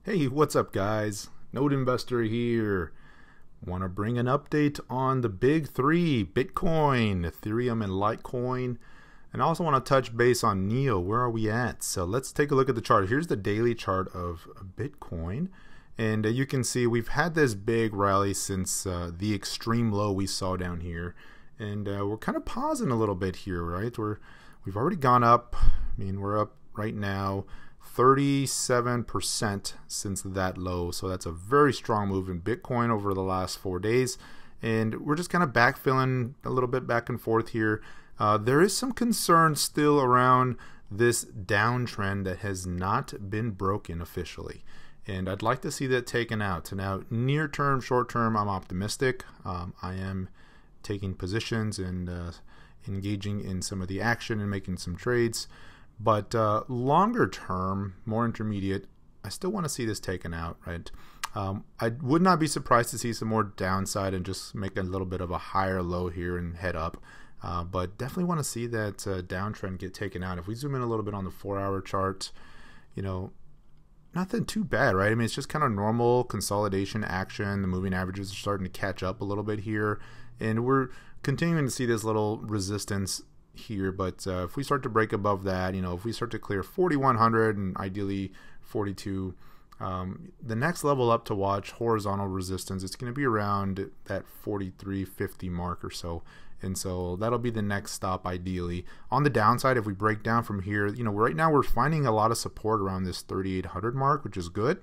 Hey, what's up guys? Node Investor here. Want to bring an update on the big three, Bitcoin, Ethereum, and Litecoin. And I also want to touch base on NEO. Where are we at? So let's take a look at the chart. Here's the daily chart of Bitcoin. And you can see we've had this big rally since the extreme low we saw down here. And we're kind of pausing a little bit here, right? We've already gone up. I mean, we're up right now 37% since that low. So that's a very strong move in Bitcoin over the last 4 days. And we're just kind of backfilling a little bit back and forth here. There is some concern still around this downtrend that has not been broken officially. And I'd like to see that taken out. Now, near term, short term, I'm optimistic. I am taking positions and engaging in some of the action and making some trades. But longer term, more intermediate, I still want to see this taken out, right? I would not be surprised to see some more downside and just make a little bit of a higher low here and head up. But definitely want to see that downtrend get taken out. If we zoom in a little bit on the 4-hour chart, you know, nothing too bad, right? I mean, it's just kind of normal consolidation action. The moving averages are starting to catch up a little bit here. And we're continuing to see this little resistance here, but if we start to break above that, you know, if we start to clear 4100 and ideally 42, the next level up to watch, horizontal resistance, it's going to be around that 4350 mark or so. And so that'll be the next stop ideally. On the downside, if we break down from here, you know, right now we're finding a lot of support around this 3800 mark, which is good.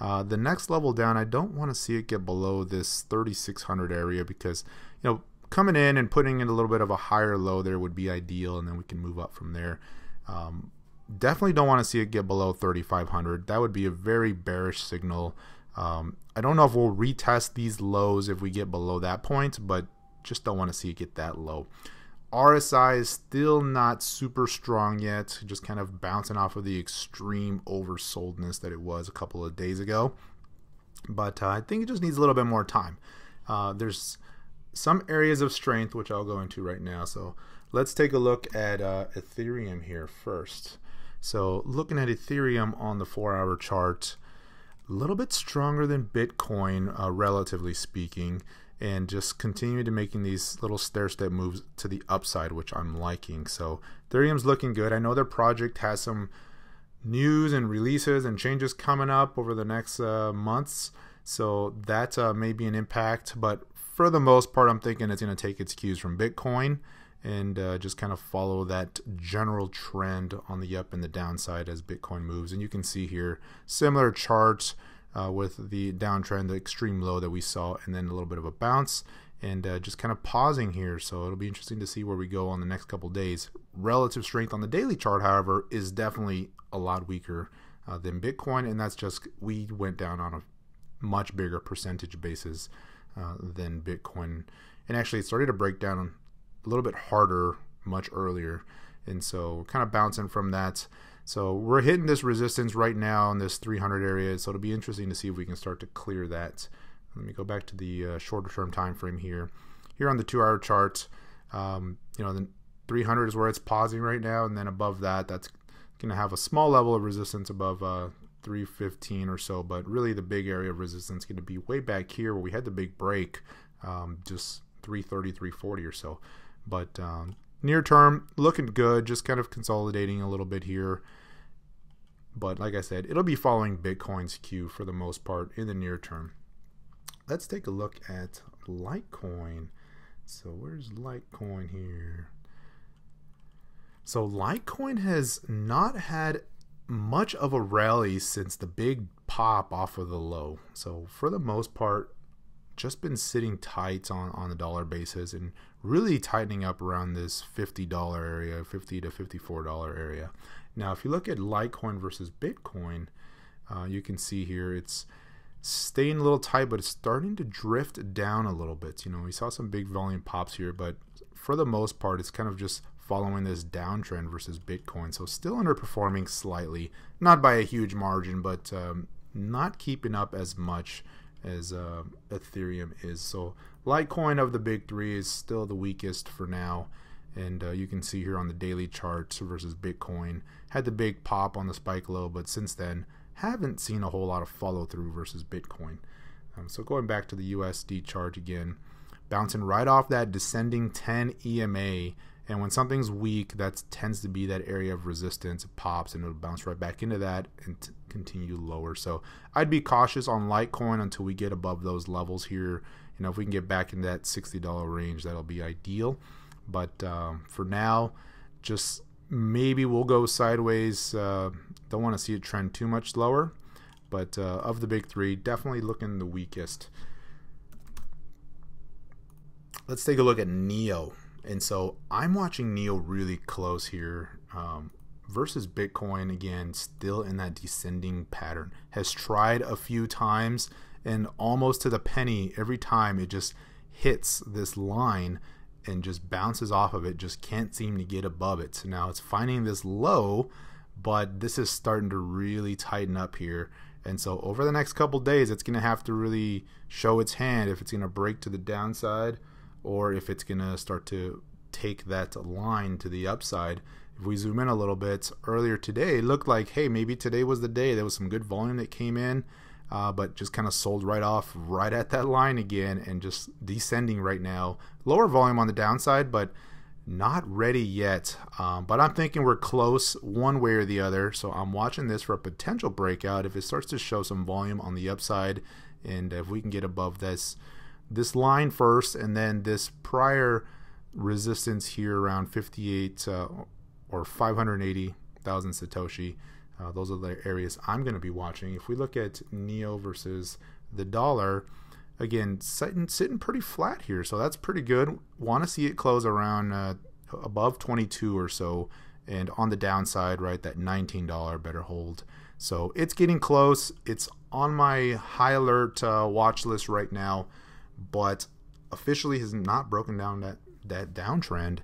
The next level down, I don't want to see it get below this 3600 area because, you know, coming in and putting in a little bit of a higher low there would be ideal, and then we can move up from there. Definitely don't want to see it get below 3,500. That would be a very bearish signal. I don't know if we'll retest these lows if we get below that point, but just don't want to see it get that low. RSI is still not super strong yet, just kind of bouncing off of the extreme oversoldness that it was a couple of days ago. But I think it just needs a little bit more time. There's some areas of strength, which I'll go into right now. So let's take a look at Ethereum here first. So looking at Ethereum on the 4-hour chart, a little bit stronger than Bitcoin, relatively speaking, and just continuing to making these little stair-step moves to the upside, which I'm liking. So Ethereum's looking good. I know their project has some news and releases and changes coming up over the next months. So that may be an impact, but for the most part, I'm thinking it's going to take its cues from Bitcoin and just kind of follow that general trend on the up and the downside as Bitcoin moves. And you can see here similar charts with the downtrend, the extreme low that we saw, and then a little bit of a bounce and just kind of pausing here. So it'll be interesting to see where we go on the next couple days. Relative strength on the daily chart, however, is definitely a lot weaker than Bitcoin, and that's just we went down on a much bigger percentage basis than Bitcoin, and actually it started to break down a little bit harder much earlier, and so we're kind of bouncing from that. So we're hitting this resistance right now in this 300 area, so it'll be interesting to see if we can start to clear that. Let me go back to the shorter term time frame here. Here on the 2-hour chart, you know, the 300 is where it's pausing right now, and then above that, that's going to have a small level of resistance above 315 or so, but really the big area of resistance is going to be way back here where we had the big break, just 330, 340 or so. But near term, looking good, just kind of consolidating a little bit here. But like I said, it'll be following Bitcoin's cue for the most part in the near term. Let's take a look at Litecoin. So where's Litecoin here? So Litecoin has not had much of a rally since the big pop off of the low. So for the most part, just been sitting tight on the dollar basis and really tightening up around this $50 area, $50 to $54 area. Now, if you look at Litecoin versus Bitcoin, you can see here it's staying a little tight, but it's starting to drift down a little bit. You know, we saw some big volume pops here, but for the most part, it's kind of just following this downtrend versus Bitcoin. So still underperforming slightly, not by a huge margin, but not keeping up as much as Ethereum is. So Litecoin of the big three is still the weakest for now. And you can see here on the daily charts versus Bitcoin, had the big pop on the spike low, but since then haven't seen a whole lot of follow through versus Bitcoin. So going back to the USD chart again, bouncing right off that descending 10 EMA. And when something's weak, that tends to be that area of resistance. It pops and it'll bounce right back into that and continue lower. So I'd be cautious on Litecoin until we get above those levels here. You know, if we can get back in that $60 range, that'll be ideal. But for now, just maybe we'll go sideways. Don't want to see it trend too much lower. But of the big three, definitely looking the weakest. Let's take a look at NEO. And so I'm watching NEO really close here versus Bitcoin. Again, still in that descending pattern. Has tried a few times and almost to the penny every time it just hits this line and just bounces off of it. Just can't seem to get above it. So now it's finding this low, but this is starting to really tighten up here. And so over the next couple days, it's going to have to really show its hand if it's going to break to the downside, or if it's going to start to take that line to the upside. If we zoom in a little bit, earlier today, it looked like, hey, maybe today was the day. There was some good volume that came in, but just kind of sold right off right at that line again and just descending right now. Lower volume on the downside, but not ready yet. But I'm thinking we're close one way or the other. So I'm watching this for a potential breakout. If it starts to show some volume on the upside, and if we can get above this line first, and then this prior resistance here around 58 or 580,000 Satoshi, those are the areas I'm going to be watching. If we look at NEO versus the dollar, again, sitting pretty flat here, so that's pretty good. Want to see it close around above 22 or so, and on the downside, right, that $19 better hold. So it's getting close. It's on my high alert watch list right now, but officially has not broken down that downtrend.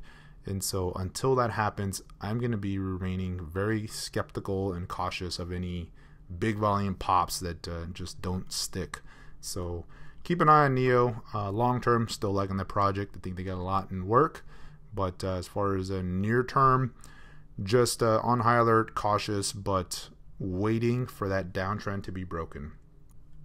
And so until that happens, I'm going to be remaining very skeptical and cautious of any big volume pops that just don't stick. So keep an eye on NEO. Long term, still liking the project. I think they got a lot in work. But as far as a near term, just on high alert, cautious, but waiting for that downtrend to be broken.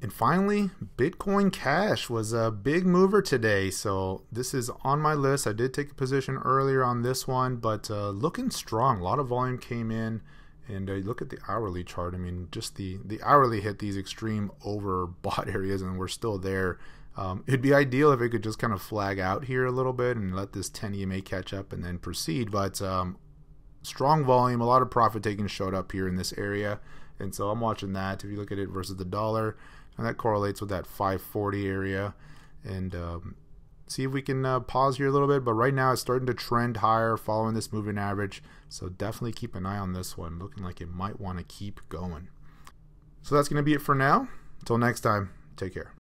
And finally, Bitcoin Cash was a big mover today, so this is on my list. I did take a position earlier on this one, but looking strong. A lot of volume came in, and look at the hourly chart. I mean, just the hourly hit these extreme overbought areas, and we're still there. It'd be ideal if it could just kind of flag out here a little bit and let this 10 EMA catch up and then proceed, but strong volume, a lot of profit taking showed up here in this area, and so I'm watching that. If you look at it versus the dollar, and that correlates with that 540 area, and see if we can pause here a little bit. But right now it's starting to trend higher following this moving average, so definitely keep an eye on this one, looking like it might want to keep going. So that's going to be it for now. Until next time, take care.